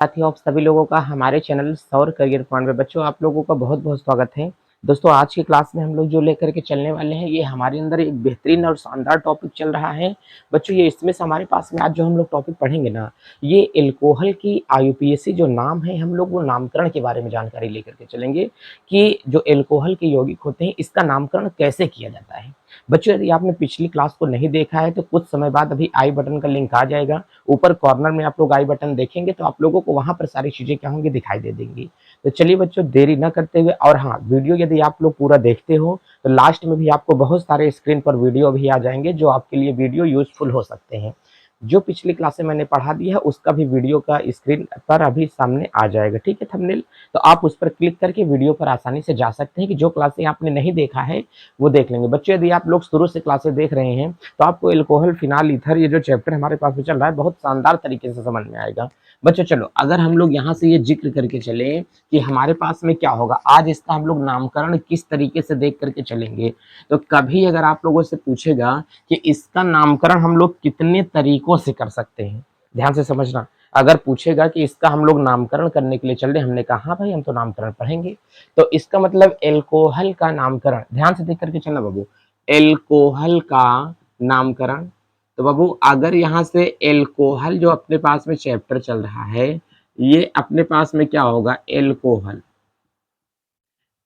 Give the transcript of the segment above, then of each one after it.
साथ ही आप सभी लोगों का हमारे चैनल सौर करियर पॉइंट में बच्चों आप लोगों का बहुत बहुत स्वागत है। दोस्तों आज की क्लास में हम लोग जो लेकर के चलने वाले हैं ये हमारे अंदर एक बेहतरीन और शानदार टॉपिक चल रहा है। बच्चों ये इसमें से हमारे पास में आज जो हम लोग टॉपिक पढ़ेंगे ना, ये एल्कोहल की आईयूपीएसी जो नाम है हम लोग वो नामकरण के बारे में जानकारी लेकर के चलेंगे कि जो एल्कोहल के यौगिक होते हैं इसका नामकरण कैसे किया जाता है। बच्चों यदि आपने पिछली क्लास को नहीं देखा है तो कुछ समय बाद अभी आई बटन का लिंक आ जाएगा, ऊपर कॉर्नर में आप लोग आई बटन देखेंगे तो आप लोगों को वहां पर सारी चीजें क्या होंगी दिखाई दे देंगी। तो चलिए बच्चों देरी न करते हुए, और हाँ वीडियो यदि आप लोग पूरा देखते हो तो लास्ट में भी आपको बहुत सारे स्क्रीन पर वीडियो भी आ जाएंगे जो आपके लिए वीडियो यूजफुल हो सकते हैं। जो पिछली क्लासें मैंने पढ़ा दी है उसका भी वीडियो का स्क्रीन पर अभी सामने आ जाएगा, ठीक है थंबनेल। तो आप उस पर क्लिक करके वीडियो पर आसानी से जा सकते हैं कि जो क्लासें आपने नहीं देखा है वो देख लेंगे। बच्चों यदि आप लोग शुरू से क्लासें देख रहे हैं तो आपको एल्कोहल फिनाल ईथर ये जो चैप्टर हमारे पास में चल रहा है बहुत शानदार तरीके से समझ में आएगा। बच्चों चलो अगर हम लोग यहाँ से ये जिक्र करके चले कि हमारे पास में क्या होगा, आज इसका हम लोग नामकरण किस तरीके से देख करके चलेंगे। तो कभी अगर आप लोगों से पूछेगा कि इसका नामकरण हम लोग कितने तरीकों से कर सकते हैं, ध्यान से समझना। अगर पूछेगा कि इसका हम लोग नामकरण करने के लिए चल रहे, हमने कहा हाँ भाई हम तो नामकरण पढ़ेंगे। तो इसका मतलब एल्कोहल का नामकरण, ध्यान से देख करके चलना बाबू, एल्कोहल का नामकरण। तो बाबू अगर यहाँ से एल्कोहल जो अपने पास में चैप्टर चल रहा है ये अपने पास में क्या होगा, एल्कोहल।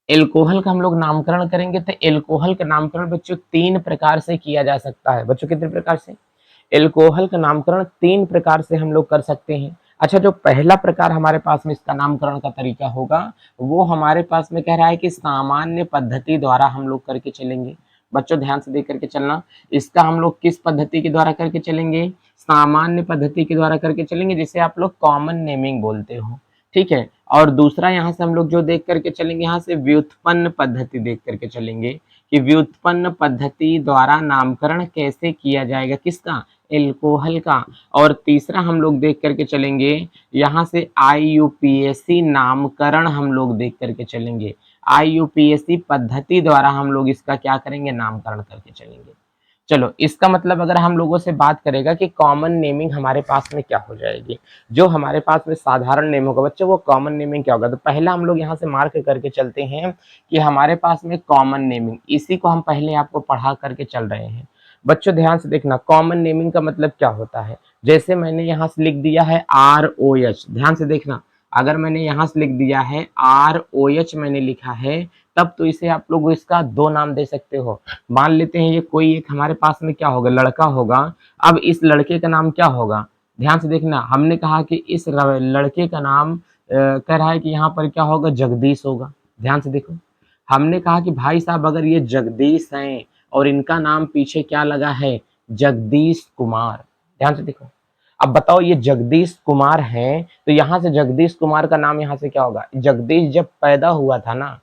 एल्कोहल का हम लोग नामकरण करेंगे तो एल्कोहल का नामकरण बच्चों तीन प्रकार से किया जा सकता है। बच्चों कितने प्रकार से, एल्कोहल का नामकरण तीन प्रकार से हम लोग कर सकते हैं। अच्छा जो पहला प्रकार हमारे पास में इसका नामकरण का तरीका होगा वो हमारे पास में कह रहा है कि सामान्य पद्धति द्वारा हम लोग करके चलेंगे। बच्चों ध्यान से देख करके चलना, इसका हम लोग किस पद्धति के द्वारा करके चलेंगे, सामान्य पद्धति के द्वारा करके चलेंगे जिसे आप लोग कॉमन नेमिंग बोलते हो, ठीक है। और दूसरा यहाँ से हम लोग जो देख करके चलेंगे, यहाँ से व्युत्पन्न पद्धति देख करके चलेंगे कि व्युत्पन्न पद्धति द्वारा नामकरण कैसे किया जाएगा, किसका, एल्कोहल का। और तीसरा हम लोग देख करके चलेंगे यहाँ से आईयूपीएसी नामकरण हम लोग देख करके चलेंगे, आईयूपीएसी पद्धति द्वारा हम लोग इसका क्या करेंगे, नामकरण करके चलेंगे। चलो इसका मतलब अगर हम लोगों से बात करेगा कि कॉमन नेमिंग हमारे पास में क्या हो जाएगी, जो हमारे पास में साधारण नेम होगा बच्चों वो कॉमन नेमिंग क्या होगा। तो पहला हम लोग यहाँ से मार्क करके चलते हैं कि हमारे पास में कॉमन नेमिंग, इसी को हम पहले आपको पढ़ा करके चल रहे हैं। बच्चों ध्यान से देखना, कॉमन नेमिंग का मतलब क्या होता है। जैसे मैंने यहाँ से लिख दिया है ROH, ध्यान से देखना, अगर मैंने यहाँ से लिख दिया है ROH मैंने लिखा है तब तो इसे आप लोग इसका दो नाम दे सकते हो। मान लेते हैं ये कोई एक हमारे पास में क्या होगा, लड़का होगा। अब इस लड़के का नाम क्या होगा, ध्यान से देखना, हमने कहा कि इस लड़के का नाम कह रहा है कि यहाँ पर क्या होगा, जगदीश होगा। ध्यान से देखो, हमने कहा कि भाई साहब अगर ये जगदीश हैं और इनका नाम पीछे क्या लगा है, जगदीश कुमार। ध्यान से देखो, अब बताओ ये जगदीश कुमार हैं तो यहाँ से जगदीश कुमार का नाम यहाँ से क्या होगा, जगदीश जब पैदा हुआ था ना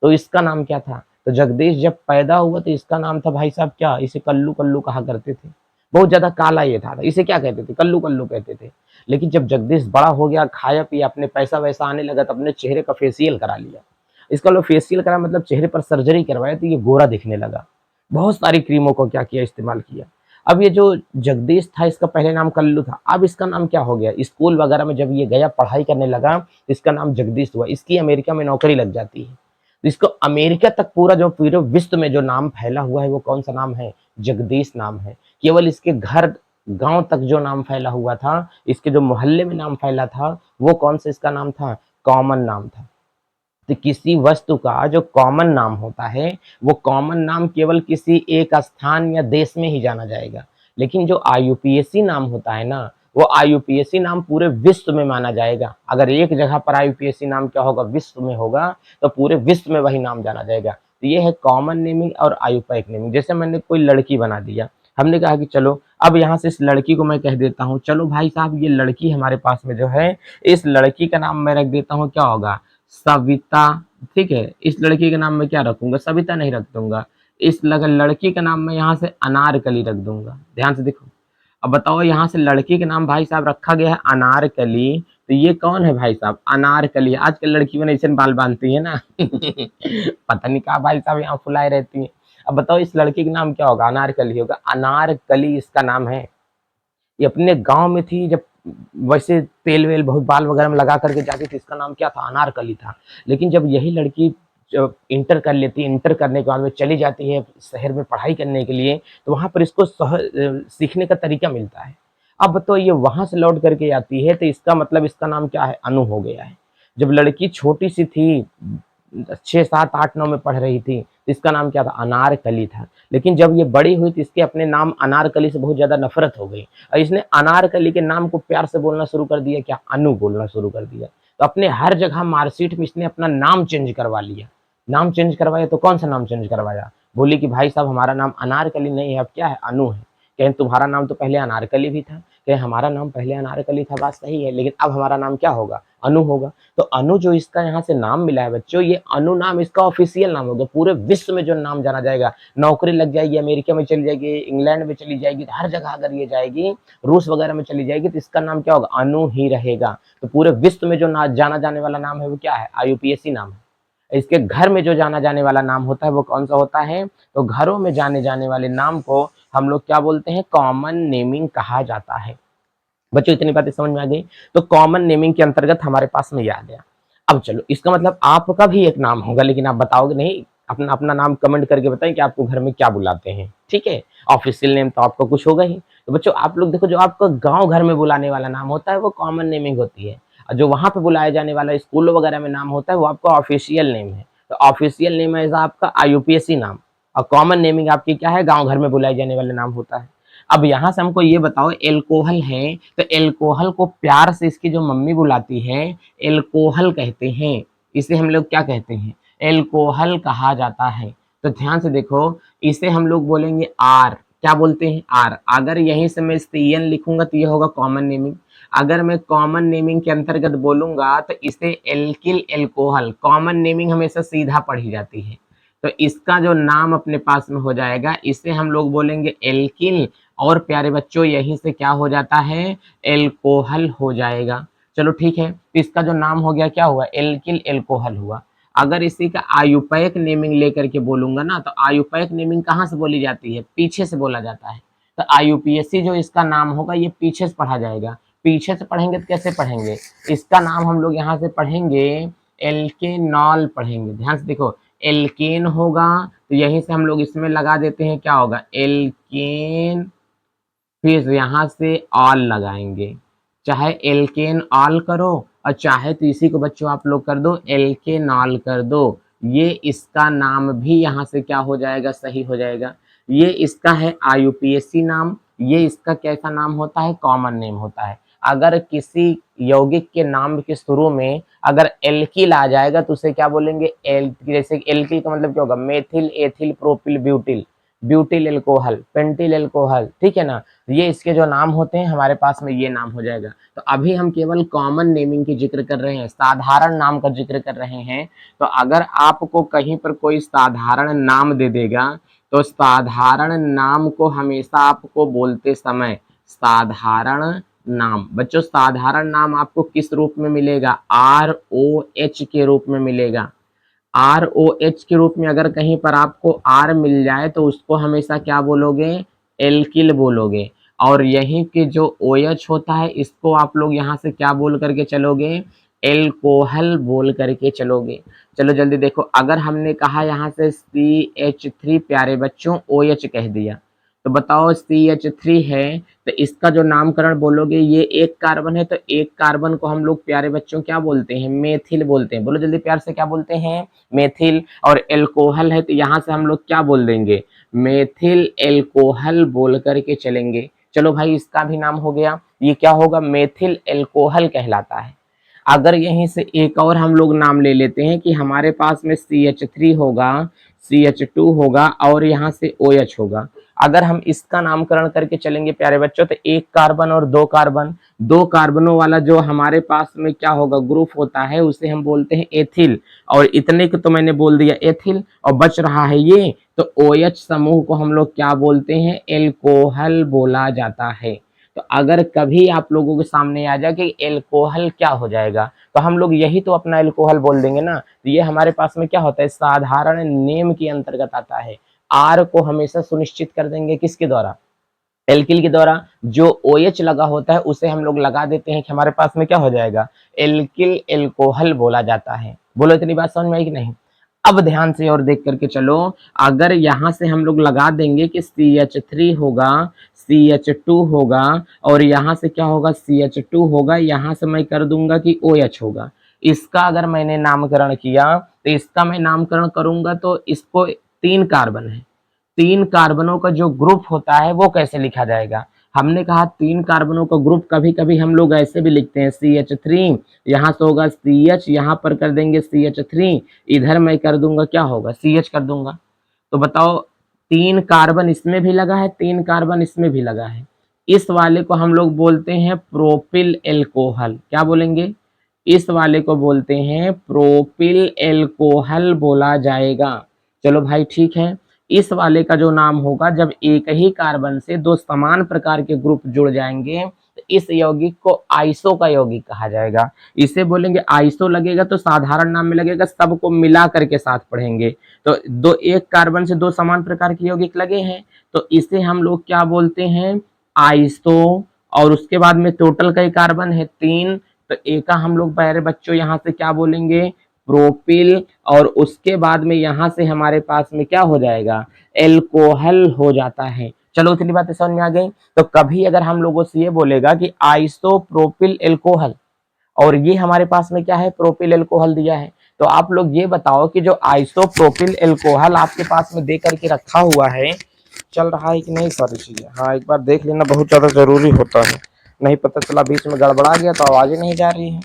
तो इसका नाम क्या था, तो जगदीश जब पैदा हुआ तो इसका नाम था भाई साहब क्या, इसे कल्लू कल्लू कहा करते थे। बहुत ज्यादा काला ये था, इसे क्या कहते थे, कल्लू कल्लू कहते थे। लेकिन जब जगदीश बड़ा हो गया, खाया पिया, अपने पैसा वैसा आने लगा तो अपने चेहरे का फेसियल करा लिया। इसका लो फेसियल करा मतलब चेहरे पर सर्जरी करवाया तो ये गोरा दिखने लगा। बहुत सारी क्रीमों को क्या किया, इस्तेमाल किया। अब ये जो जगदीश था इसका पहले नाम कल्लू था, अब इसका नाम क्या हो गया, स्कूल वगैरह में जब ये गया पढ़ाई करने लगा इसका नाम जगदीश हुआ। इसकी अमेरिका में नौकरी लग जाती है तो इसको अमेरिका तक पूरा जो पूरे विश्व में जो नाम फैला हुआ है वो कौन सा नाम है, जगदीश नाम है। केवल इसके घर गांव तक जो नाम फैला हुआ था, इसके जो मोहल्ले में नाम फैला था वो कौन सा इसका नाम था, कॉमन नाम था। तो किसी वस्तु का जो कॉमन नाम होता है वो कॉमन नाम केवल किसी एक स्थान या देश में ही जाना जाएगा, लेकिन जो आईयूपीएसी नाम होता है ना वो आईयूपीएसी नाम पूरे विश्व में माना जाएगा। अगर एक जगह पर आईयूपीएसी नाम क्या होगा, विश्व में होगा तो पूरे विश्व में वही नाम जाना जाएगा। तो ये है कॉमन नेमिंग और आईयूपैक नेमिंग। जैसे मैंने कोई लड़की बना दिया, हमने कहा कि चलो अब यहाँ से इस लड़की को मैं कह देता हूँ, चलो भाई साहब ये लड़की हमारे पास में जो है इस लड़की का नाम मैं रख देता हूँ क्या होगा, सविता। ठीक है, इस लड़की के नाम में क्या रखूंगा, सविता नहीं रख दूंगा, इस लड़की का नाम मैं यहाँ से अनारकली रख दूंगा। ध्यान से देखो, अब बताओ यहाँ से लड़की के नाम भाई साहब रखा गया है अनारकली, तो ये कौन है भाई साहब, अनारकली। आजकल लड़की में ऐसे बाल बांधती है ना पता नहीं कहा भाई साहब यहाँ फुलाए रहती है। अब बताओ इस लड़की का नाम क्या होगा, अनारकली होगा, अनारकली इसका नाम है। ये अपने गांव में थी, जब वैसे तेल वेल बहुत बाल वगैरह में लगा करके जाती थी, इसका नाम क्या था, अनारकली था। लेकिन जब यही लड़की जब इंटर कर लेती है, इंटर करने के बाद में चली जाती है शहर में पढ़ाई करने के लिए, तो वहाँ पर इसको सीखने का तरीका मिलता है। अब तो ये वहाँ से लौट करके आती है, तो इसका मतलब इसका नाम क्या है, अनु हो गया है। जब लड़की छोटी सी थी, 6, 7, 8, 9 में पढ़ रही थी, तो इसका नाम क्या था, अनारकली था। लेकिन जब ये बड़ी हुई तो इसके अपने नाम अनारकली से बहुत ज़्यादा नफ़रत हो गई और इसने अनारकली के नाम को प्यार से बोलना शुरू कर दिया, क्या, अनु बोलना शुरू कर दिया। तो अपने हर जगह मार्कशीट में इसने अपना नाम चेंज करवा लिया। नाम चेंज करवाया तो कौन सा नाम चेंज करवाया? बोली कि भाई साहब हमारा नाम अनारकली नहीं है, अब क्या है, अनु है। कहें तुम्हारा नाम तो पहले अनारकली भी था। कहें हमारा नाम पहले अनारकली था, बात सही है, लेकिन अब हमारा नाम क्या होगा, अनु होगा। तो अनु जो इसका यहाँ से नाम मिला है बच्चों, ये अनु नाम इसका ऑफिशियल नाम होगा, पूरे विश्व में जो नाम जाना जाएगा। नौकरी लग जाएगी, अमेरिका में चली जाएगी, इंग्लैंड में चली जाएगी, तो हर जगह अगर ये जाएगी, रूस वगैरह में चली जाएगी, तो इसका नाम क्या होगा, अनु ही रहेगा। तो पूरे विश्व में जो जाना जाने वाला नाम है वो क्या है, IUPAC नाम है। इसके घर में जो जाना जाने वाला नाम होता है वो कौन सा होता है, तो घरों में जाने जाने वाले नाम को हम लोग क्या बोलते हैं, कॉमन नेमिंग कहा जाता है। बच्चों इतनी बातें समझ में आ गई। तो कॉमन नेमिंग के अंतर्गत हमारे पास में ये आ गया। अब चलो, इसका मतलब आपका भी एक नाम होगा, लेकिन आप बताओगे नहीं, अपना अपना नाम कमेंट करके बताएं कि आपको घर में क्या बुलाते हैं, ठीक है। ऑफिशियल नेम तो आपका कुछ होगा ही। तो बच्चों आप लोग देखो, जो आपका गांव घर में बुलाने वाला नाम होता है वो कॉमन नेमिंग होती है, और जो वहां पे बुलाया जाने वाला स्कूल वगैरह में नाम होता है वो आपका ऑफिशियल नेम है। तो ऑफिशियल नेम है आपका IUPAC नाम, और कॉमन नेमिंग आपकी क्या है, गाँव घर में बुलाए जाने वाले नाम होता है। अब यहाँ से हमको ये बताओ, एल्कोहल है, तो एल्कोहल को प्यार से इसकी जो मम्मी बुलाती है, एल्कोहल कहते हैं। इसे हम लोग क्या कहते हैं, एल्कोहल कहा जाता है। तो ध्यान से देखो, इसे हम लोग बोलेंगे आर, क्या बोलते हैं, आर। अगर यहीं से मैं CN लिखूंगा तो ये होगा कॉमन नेमिंग। अगर मैं कॉमन नेमिंग के अंतर्गत बोलूंगा तो इसे एल्किल एल्कोहल, कॉमन नेमिंग हमेशा सीधा पढ़ी जाती है। तो इसका जो नाम अपने पास में हो जाएगा, इसे हम लोग बोलेंगे एल्किल, और प्यारे बच्चों यहीं से क्या हो जाता है, एल्कोहल हो जाएगा। चलो ठीक है, तो इसका जो नाम हो गया क्या हुआ, एल्किल एल्कोहल हुआ। अगर इसी का आयुपैक नेमिंग लेकर के बोलूंगा ना, तो आयुपैक नेमिंग कहाँ से बोली जाती है, पीछे से बोला जाता है। तो IUPAC जो इसका नाम होगा ये पीछे से पढ़ा जाएगा। पीछे से पढ़ेंगे तो कैसे पढ़ेंगे, इसका नाम हम लोग यहाँ से पढ़ेंगे एल्केनॉल पढ़ेंगे। ध्यान से देखो, एल्केन होगा तो यहीं से हम लोग इसमें लगा देते हैं, क्या होगा, एल्केन, फिर यहाँ से ऑल लगाएंगे। चाहे एल्केन ऑल करो, और चाहे तो इसी को बच्चों आप लोग कर दो एल्केनॉल कर दो, ये इसका नाम भी यहाँ से क्या हो जाएगा, सही हो जाएगा। ये इसका है IUPAC नाम, ये इसका कैसा नाम होता है, कॉमन नेम होता है। अगर किसी यौगिक के नाम के शुरू में अगर एल्किल आ जाएगा तो उसे क्या बोलेंगे, एल, जैसे एल्किल का मतलब क्या होगा, methyl ethyl propyl butyl, butyl alcohol, pentyl alcohol, ठीक है ना। ये इसके जो नाम होते हैं हमारे पास में ये नाम हो जाएगा। तो अभी हम केवल कॉमन नेमिंग की जिक्र कर रहे हैं, साधारण नाम का जिक्र कर रहे हैं। तो अगर आपको कहीं पर कोई साधारण नाम दे देगा, तो साधारण नाम को हमेशा आपको बोलते समय, साधारण नाम, बच्चों साधारण नाम आपको किस रूप में मिलेगा, ROH के रूप में मिलेगा। ROH के रूप में अगर कहीं पर आपको R मिल जाए तो उसको हमेशा क्या बोलोगे, एल्किल बोलोगे। और यहीं के जो OH होता है इसको आप लोग यहाँ से क्या बोल करके चलोगे, एल्कोहल बोल करके चलोगे। चलो जल्दी देखो, अगर हमने कहा यहाँ से CH3 प्यारे बच्चों OH कह दिया, तो बताओ CH3 है, तो इसका जो नामकरण बोलोगे, ये एक कार्बन है, तो एक कार्बन को हम लोग प्यारे बच्चों क्या बोलते हैं, मेथिल बोलते हैं। बोलो जल्दी प्यार से, क्या बोलते हैं, मेथिल। और एल्कोहल है तो यहाँ से हम लोग क्या बोल देंगे, मेथिल एल्कोहल बोल करके चलेंगे। चलो भाई इसका भी नाम हो गया, ये क्या होगा, मेथिल एल्कोहल कहलाता है। अगर यहीं से एक और हम लोग नाम ले लेते हैं कि हमारे पास में CH3 होगा, CH2 होगा, और यहाँ से OH होगा। अगर हम इसका नामकरण करके चलेंगे प्यारे बच्चों, तो एक कार्बन और दो कार्बन, दो कार्बनों वाला जो हमारे पास में क्या होगा, ग्रुप होता है, उसे हम बोलते हैं एथिल। और इतने को तो मैंने बोल दिया एथिल, और बच रहा है ये, तो OH समूह को हम लोग क्या बोलते हैं, एल्कोहल बोला जाता है। तो अगर कभी आप लोगों के सामने आ जाए कि एल्कोहल क्या हो जाएगा, तो हम लोग यही तो अपना एल्कोहल बोल देंगे ना। तो ये हमारे पास में क्या होता है, साधारण नेम के अंतर्गत आता है। आर को हमेशा सुनिश्चित कर देंगे किसके द्वारा, एल्किल के द्वारा जो OH लगा होता है उसे हम लोग लगा देते हैं कि हमारे पास में क्या हो जाएगा, एल्किल एल्कोहल बोला जाता है। बोलो इतनी बात समझ में आई कि नहीं? अब ध्यान से और देख करके चलो, अगर यहाँ से हम लोग लगा देंगे कि CH3 होगा, CH2 होगा, और यहाँ से क्या होगा, CH2 होगा, यहाँ से मैं कर दूंगा कि OH होगा। इसका अगर मैंने नामकरण किया तो इसका मैं नामकरण करूंगा तो इसको 3 कार्बन है, 3 कार्बनों का जो ग्रुप होता है वो कैसे लिखा जाएगा? हमने कहा 3 कार्बनों का ग्रुप कभी कभी हम लोग ऐसे भी लिखते हैं, CH3, यहाँ से होगा CH, यहाँ पर कर देंगे CH3, इधर मैं कर दूंगा क्या होगा, CH कर दूंगा। तो बताओ 3 कार्बन इसमें भी लगा है, 3 कार्बन इसमें भी लगा है, इस वाले को हम लोग बोलते हैं प्रोपिल एल्कोहल। क्या बोलेंगे? इस वाले को बोलते हैं प्रोपिल एल्कोहल बोला जाएगा। चलो भाई ठीक है। इस वाले का जो नाम होगा, जब एक ही कार्बन से 2 समान प्रकार के ग्रुप जुड़ जाएंगे तो इस यौगिक को आइसो का यौगिक कहा जाएगा। इसे बोलेंगे आइसो, लगेगा तो साधारण नाम में लगेगा, सबको मिला करके साथ पढ़ेंगे। तो दो, एक कार्बन से 2 समान प्रकार के यौगिक लगे हैं तो इसे हम लोग क्या बोलते हैं, आइसो। और उसके बाद में टोटल कई कार्बन है, 3, तो एक का हम लोग प्यारे बच्चों यहाँ से क्या बोलेंगे, प्रोपिल, और उसके बाद में यहाँ से हमारे पास में क्या हो जाएगा, एल्कोहल हो जाता है। चलो इतनी बातें समझ में आ गई। तो कभी अगर हम लोगों से ये बोलेगा कि आइसोप्रोपिल एल्कोहल, और ये हमारे पास में क्या है, प्रोपिल एल्कोहल दिया है, तो आप लोग ये बताओ कि जो आइसोप्रोपिल एल्कोहल आपके पास में दे करके रखा हुआ है, चल रहा है कि नहीं सारी चीजें? हाँ, एक बार देख लेना बहुत ज्यादा जरूरी होता है, नहीं पता चला बीच में गड़बड़ा गया तो आवाज ही नहीं जा रही है।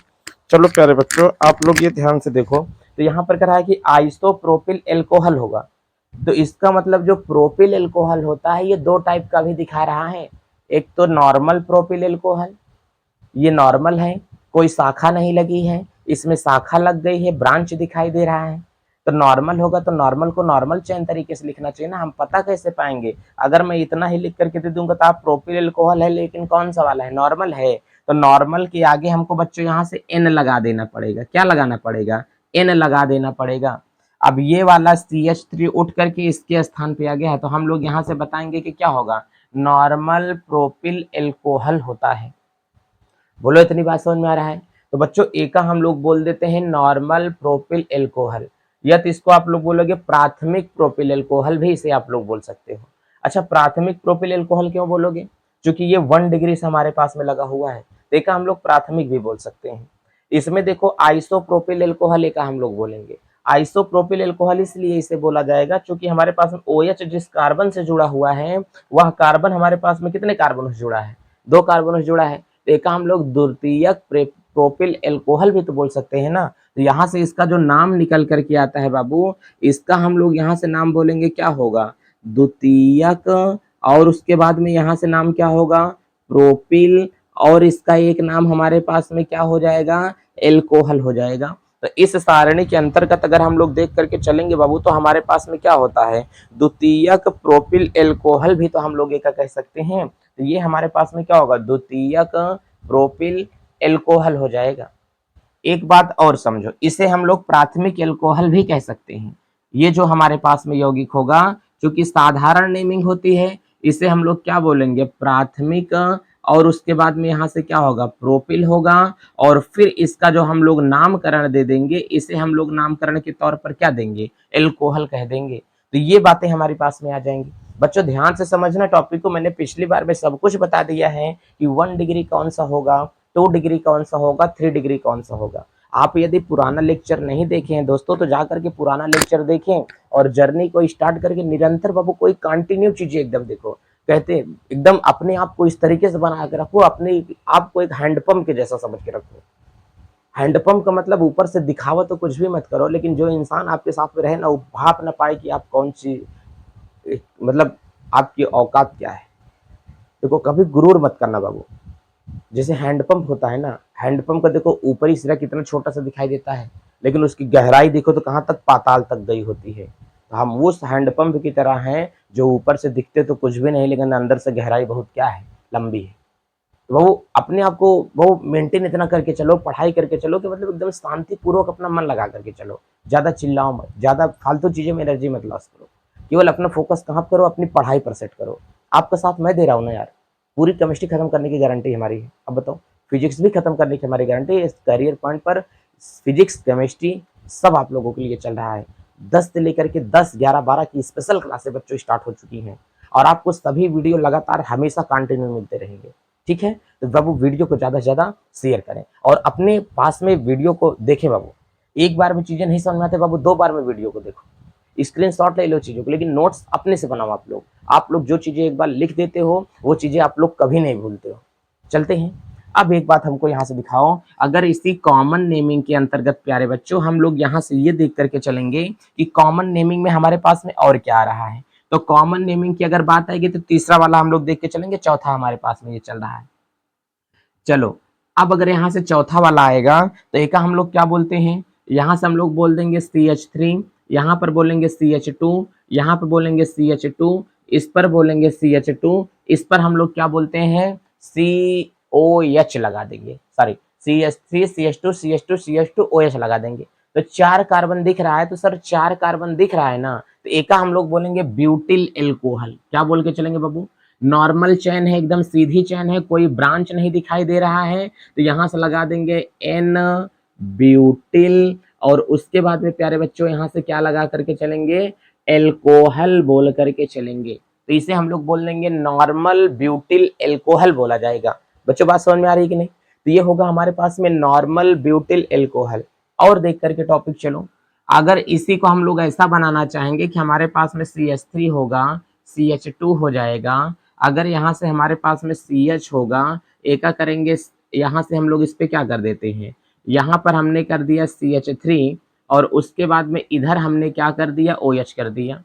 चलो प्यारे बच्चों, आप लोग ये ध्यान से देखो, तो यहाँ पर कह रहा है कि आइसोप्रोपिल एल्कोहल होगा, तो इसका मतलब जो प्रोपिल एल्कोहल होता है ये 2 टाइप का भी दिखा रहा है। एक तो नॉर्मल प्रोपिल एल्कोहल, ये नॉर्मल है, कोई शाखा नहीं लगी है, इसमें शाखा लग गई है, ब्रांच दिखाई दे रहा है। तो नॉर्मल होगा तो नॉर्मल को नॉर्मल चेन तरीके से लिखना चाहिए ना, हम पता कैसे पाएंगे? अगर मैं इतना ही लिख करके दे दूंगा तो आप प्रोपिल एल्कोहल है लेकिन कौन सा वाला है, नॉर्मल है, तो नॉर्मल के आगे हमको बच्चों यहाँ से N लगा देना पड़ेगा। क्या लगाना पड़ेगा? N लगा देना पड़ेगा। अब ये वाला CH3 उठ करके इसके स्थान पे आ गया है, तो हम लोग यहाँ से बताएंगे कि क्या होगा, नॉर्मल प्रोपिल एल्कोहल होता है। बोलो इतनी बात समझ में आ रहा है? तो बच्चों एक का हम लोग बोल देते हैं नॉर्मल प्रोपिल एल्कोहल, या तो इसको आप लोग बोलोगे प्राथमिक प्रोपिल एल्कोहल भी इसे आप लोग बोल सकते हो। अच्छा, प्राथमिक प्रोपिल एल्कोहल क्यों बोलोगे? क्योंकि ये 1 डिग्री से हमारे पास में लगा हुआ है, तो एक हम लोग प्राथमिक भी बोल सकते हैं। इसमें देखो आइसोप्रोपिल एल्कोहल एक हम लोग बोलेंगे। आइसोप्रोपिल एल्कोहल इसलिए इसे बोला जाएगा क्योंकि हमारे पास में OH जिस कार्बन से जुड़ा हुआ है, वह कार्बन हमारे पास में कितने कार्बन से जुड़ा है, 2 कार्बन से जुड़ा है, तो एक हम लोग द्वितीयक प्रोपिल एल्कोहल भी तो बोल सकते हैं ना। तो यहाँ से इसका जो नाम निकल करके आता है बाबू, इसका हम लोग यहाँ से नाम बोलेंगे क्या होगा, द्वितीयक, और उसके बाद में यहाँ से नाम क्या होगा, प्रोपिल, और इसका एक नाम हमारे पास में क्या हो जाएगा, एल्कोहल हो जाएगा। तो इस सारणी के अंतर्गत अगर हम लोग देख करके चलेंगे बाबू, तो हमारे पास में क्या होता है, द्वितीयक प्रोपिल एल्कोहल भी तो हम लोग एक कह सकते हैं। तो ये हमारे पास में क्या होगा, द्वितीयक प्रोपिल एल्कोहल हो जाएगा। एक बात और समझो, इसे हम लोग प्राथमिक एल्कोहल भी कह सकते हैं। ये जो हमारे पास में यौगिक होगा, क्योंकि साधारण नेमिंग होती है, इसे हम लोग क्या बोलेंगे, प्राथमिक, और उसके बाद में यहाँ से क्या होगा, प्रोपिल होगा, और फिर इसका जो हम लोग नामकरण दे देंगे, इसे हम लोग नामकरण के तौर पर क्या देंगे, एल्कोहल कह देंगे। तो ये बातें हमारे पास में आ जाएंगी। बच्चों ध्यान से समझना, टॉपिक को मैंने पिछली बार में सब कुछ बता दिया है कि 1 डिग्री कौन सा होगा, 2 डिग्री कौन सा होगा, 3 डिग्री कौन सा होगा। आप यदि पुराना लेक्चर नहीं देखे हैं दोस्तों, तो जाकर के पुराना लेक्चर देखें और जर्नी को स्टार्ट करके निरंतर बाबू कोई कंटिन्यू चीजें एकदम देखो। कहते हैं एकदम अपने आप को इस तरीके से बना के रखो, अपने आप को एक हैंडपंप के जैसा समझ के रखो। हैंडपंप का मतलब ऊपर से दिखावा तो कुछ भी मत करो, लेकिन जो इंसान आपके साथ में रहे ना, वो भाप ना पाए कि आप कौन सी, मतलब आपकी औकात क्या है। देखो कभी गुरूर मत करना बाबू। जैसे हैंडपंप होता है ना, हैंडपंप का देखो ऊपरी सिरा कितना छोटा सा दिखाई देता है, लेकिन उसकी गहराई देखो तो कहाँ तक, पाताल तक गई होती है। तो हम उस हैंडपंप की तरह हैं जो ऊपर से दिखते तो कुछ भी नहीं, लेकिन अंदर से गहराई बहुत क्या है, लंबी है। तो वो अपने आप को वो मेंटेन इतना करके चलो, पढ़ाई करके चलो कि मतलब एकदम शांति पूर्वक अपना मन लगा करके चलो। ज्यादा चिल्लाओ मत, ज्यादा फालतू चीजें में एनर्जी मत लॉस करो, केवल अपना फोकस कहाँ करो, अपनी पढ़ाई पर सेट करो। आपका साथ मैं दे रहा हूँ ना यार, पूरी केमिस्ट्री खत्म करने की गारंटी हमारी है। अब बताओ, फिजिक्स भी खत्म करने की हमारी गारंटी है। इस करियर पॉइंट पर फिजिक्स केमिस्ट्री सब आप लोगों के लिए चल रहा है। 10 से लेकर के 10, 11, 12 की स्पेशल क्लासें बच्चों स्टार्ट हो चुकी हैं और आपको सभी वीडियो लगातार हमेशा कंटिन्यू मिलते रहेंगे। ठीक है, तो बाबू वीडियो को ज़्यादा से ज़्यादा शेयर करें और अपने पास में वीडियो को देखें बाबू। एक बार में चीज़ें नहीं समझ में आते बाबू, 2 बार में वीडियो को देखो, स्क्रीनशॉट ले लो चीज़ों को, लेकिन नोट्स अपने से बनाओ आप लोग। आप लोग जो चीज़ें एक बार लिख देते हो वो चीज़ें आप लोग कभी नहीं भूलते हो। चलते हैं, अब एक बात हमको यहाँ से दिखाओ। अगर इसी कॉमन नेमिंग के अंतर्गत प्यारे बच्चों हम लोग यहाँ से ये देख करके चलेंगे कि कॉमन नेमिंग में हमारे पास में और क्या आ रहा है। तो कॉमन नेमिंग की अगर बात आएगी तो तीसरा वाला हम लोग देख के चलेंगे, चौथा हमारे पास में ये चल रहा है। चलो, अब अगर यहाँ से चौथा वाला आएगा तो एक हम लोग क्या बोलते हैं, यहाँ से हम लोग बोल देंगे CH3, यहाँ पर बोलेंगे CH2, यहाँ पर बोलेंगे CH2, इस पर बोलेंगे CH2, इस पर हम लोग क्या बोलते हैं COH लगा देंगे, sorry CH3 CH2 CH2 CH2 OH लगा देंगे। तो 4 कार्बन दिख रहा है, तो सर 4 कार्बन दिख रहा है ना, तो एक हम लोग बोलेंगे ब्यूटिल एल्कोहल। क्या बोल के चलेंगे बाबू, नॉर्मल चेन है, एकदम सीधी चेन है, कोई ब्रांच नहीं दिखाई दे रहा है, तो यहां से लगा देंगे N ब्यूटिल और उसके बाद में प्यारे बच्चों यहां से क्या लगा करके चलेंगे, एल्कोहल बोल करके चलेंगे। तो इसे हम लोग बोल देंगे नॉर्मल ब्यूटिल एल्कोहल बोला जाएगा। बच्चों बात समझ में आ रही है कि नहीं? तो ये होगा हमारे पास में नॉर्मल ब्यूटिल एल्कोहल। और देख करके टॉपिक चलो, अगर इसी को हम लोग ऐसा बनाना चाहेंगे कि हमारे पास में CH3 होगा, CH2 हो जाएगा, अगर यहाँ से हमारे पास में CH होगा, एका करेंगे, यहाँ से हम लोग इस पे क्या कर देते हैं, यहाँ पर हमने कर दिया CH3 और उसके बाद में इधर हमने क्या कर दिया, OH कर दिया।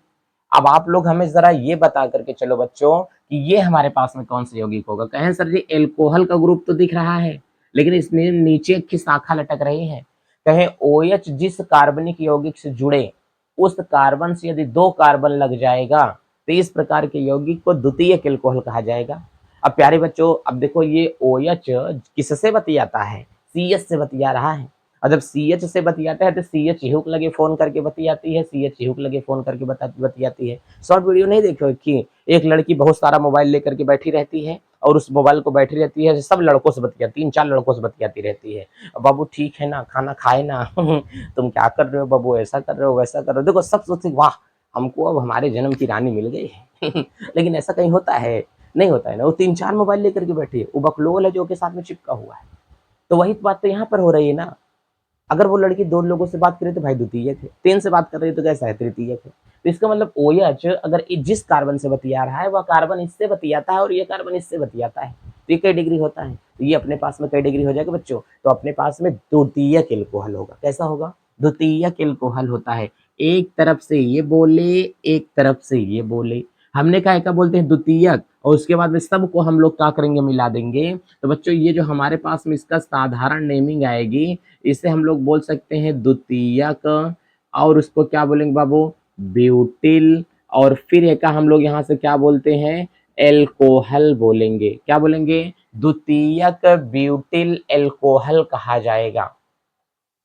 अब आप लोग हमें जरा ये बता करके चलो बच्चों कि ये हमारे पास में कौन सा यौगिक होगा। कहें सर जी एल्कोहल का ग्रुप तो दिख रहा है लेकिन इसमें नीचे की शाखा लटक रही है। कहें OH जिस कार्बनिक यौगिक से जुड़े उस कार्बन से यदि 2 कार्बन लग जाएगा तो इस प्रकार के यौगिक को द्वितीयक एल्कोहल कहा जाएगा। अब प्यारे बच्चों अब देखो ये OH किससे बतियाता है, CH से बतिया रहा है। और जब CH से बतियाता है तो CH हुक लगे फोन करके बतियाती है, CH हुक लगे फोन करके बतियाती है। शॉर्ट वीडियो नहीं देखो कि एक लड़की बहुत सारा मोबाइल लेकर के बैठी रहती है और उस मोबाइल को बैठी रहती है, सब लड़कों से बतियाती, 3-4 लड़कों से बतियाती रहती है। बाबू ठीक है ना, खाना खाए ना तुम क्या कर रहे हो बाबू, ऐसा कर रहे हो वैसा कर रहे हो। देखो सब सोचते वाह हमको अब हमारे जन्म की रानी मिल गई है लेकिन ऐसा कहीं होता है, नहीं होता है ना। वो 3-4 मोबाइल लेकर के बैठी है, वो बकलोल है जो के साथ में चिपका हुआ है। तो वही बात तो यहाँ पर हो रही है ना। अगर वो लड़की 2 लोगों से बात करे तो भाई द्वितीयक है, 3 से बात कर रही है तो कैसा है, तृतीयक है। तो इसका मतलब OH अगर जिस कार्बन से बतिया रहा है वह कार्बन इससे बतियाता है और ये कार्बन इससे बतियाता है, तो ये कई डिग्री होता है, तो ये अपने पास में कई डिग्री हो जाएगा बच्चों, तो अपने पास में द्वितीयक एल्कोहल होगा। कैसा होगा, द्वितीयक एल्कोहल होता है। एक तरफ से ये बोले एक तरफ से ये बोले, हमने कहा क्या बोलते हैं द्वितीयक, और उसके बाद में सबको हम लोग क्या करेंगे, मिला देंगे। तो बच्चों ये जो हमारे पास में इसका साधारण नेमिंग आएगी, इसे हम लोग बोल सकते हैं द्वितीयक, और उसको क्या बोलेंगे बाबू, ब्यूटिल, और फिर एक हम लोग यहाँ से क्या बोलते हैं, एल्कोहल बोलेंगे। क्या बोलेंगे, द्वितीयक ब्यूटिल एल्कोहल कहा जाएगा।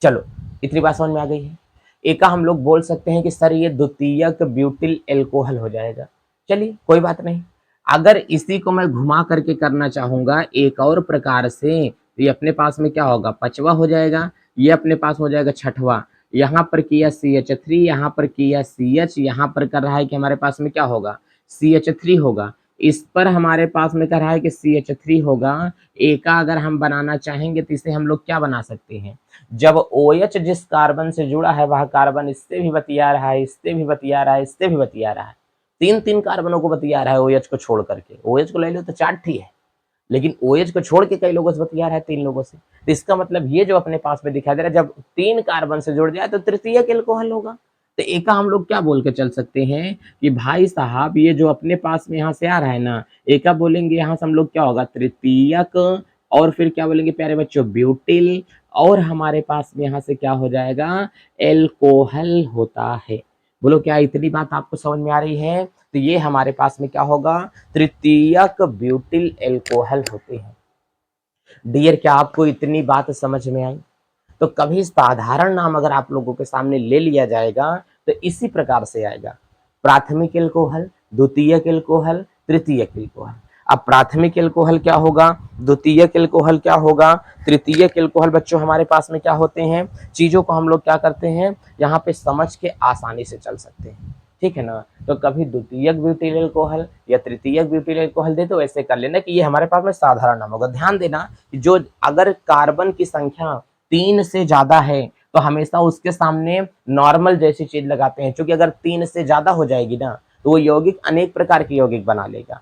चलो इतनी बात समझ में आ गई है। एक हम लोग बोल सकते हैं कि सर ये द्वितीयक ब्यूटिल एल्कोहल हो जाएगा। चलिए कोई बात नहीं। अगर इसी को मैं घुमा करके करना चाहूंगा एक और प्रकार से, तो ये अपने पास में क्या होगा, 5वां हो जाएगा, ये अपने पास हो जाएगा 6वां। यहाँ पर किया CH3, यहाँ पर किया CH, यहाँ पर कर रहा है कि हमारे पास में क्या होगा, CH3 होगा। इस पर हमारे पास में कर रहा है कि CH3 होगा। एका अगर हम बनाना चाहेंगे तो इसे हम लोग क्या बना सकते हैं, जब OH जिस कार्बन से जुड़ा है वह कार्बन इससे भी बतिया रहा है, इससे भी बतिया रहा है, इससे भी बतिया रहा है, 3-3 कार्बनों को बतिया रहा है OH को छोड़ करके। OH को ले लो तो 4 ही है, लेकिन OH को छोड़ के कई लोगों से बतिया रहा है, 3 लोगों से। तो इसका मतलब ये जो अपने पास में दिखाई दे रहा है, जब 3 कार्बन से जुड़ जाए तो तृतीयक एल्कोहल होगा। तो एक हम लोग क्या बोल के चल सकते हैं कि भाई साहब ये जो अपने पास में यहाँ से आ रहा है ना, एका बोलेंगे यहाँ से हम लोग क्या होगा, तृतीयक, और फिर क्या बोलेंगे प्यारे बच्चों, ब्यूटिल, और हमारे पास में यहाँ से क्या हो जाएगा, एल्कोहल होता है। बोलो क्या इतनी बात आपको समझ में आ रही है? तो ये हमारे पास में क्या होगा, तृतीयक ब्यूटिल एल्कोहल होते हैं। डियर क्या आपको इतनी बात समझ में आई? तो कभी साधारण नाम अगर आप लोगों के सामने ले लिया जाएगा तो इसी प्रकार से आएगा, प्राथमिक एल्कोहल, द्वितीयक एल्कोहल, तृतीयक एल्कोहल। अब प्राथमिक एल्कोहल क्या होगा, द्वितीयक एल्कोहल क्या होगा, तृतीयक एल्कोहल बच्चों हमारे पास में क्या होते हैं, चीजों को हम लोग क्या करते हैं यहाँ पे समझ के आसानी से चल सकते हैं, ठीक है ना। तो कभी द्वितीयक ब्यूटिल एल्कोहल या तृतीयक ब्यूटिल एल्कोहल दे तो ऐसे कर लेना कि ये हमारे पास में साधारण नाम होगा। ध्यान देना कि जो अगर कार्बन की संख्या 3 से ज्यादा है तो हमेशा उसके सामने नॉर्मल जैसी चीज लगाते हैं, क्योंकि अगर 3 से ज्यादा हो जाएगी ना तो वो यौगिक अनेक प्रकार के यौगिक बना लेगा,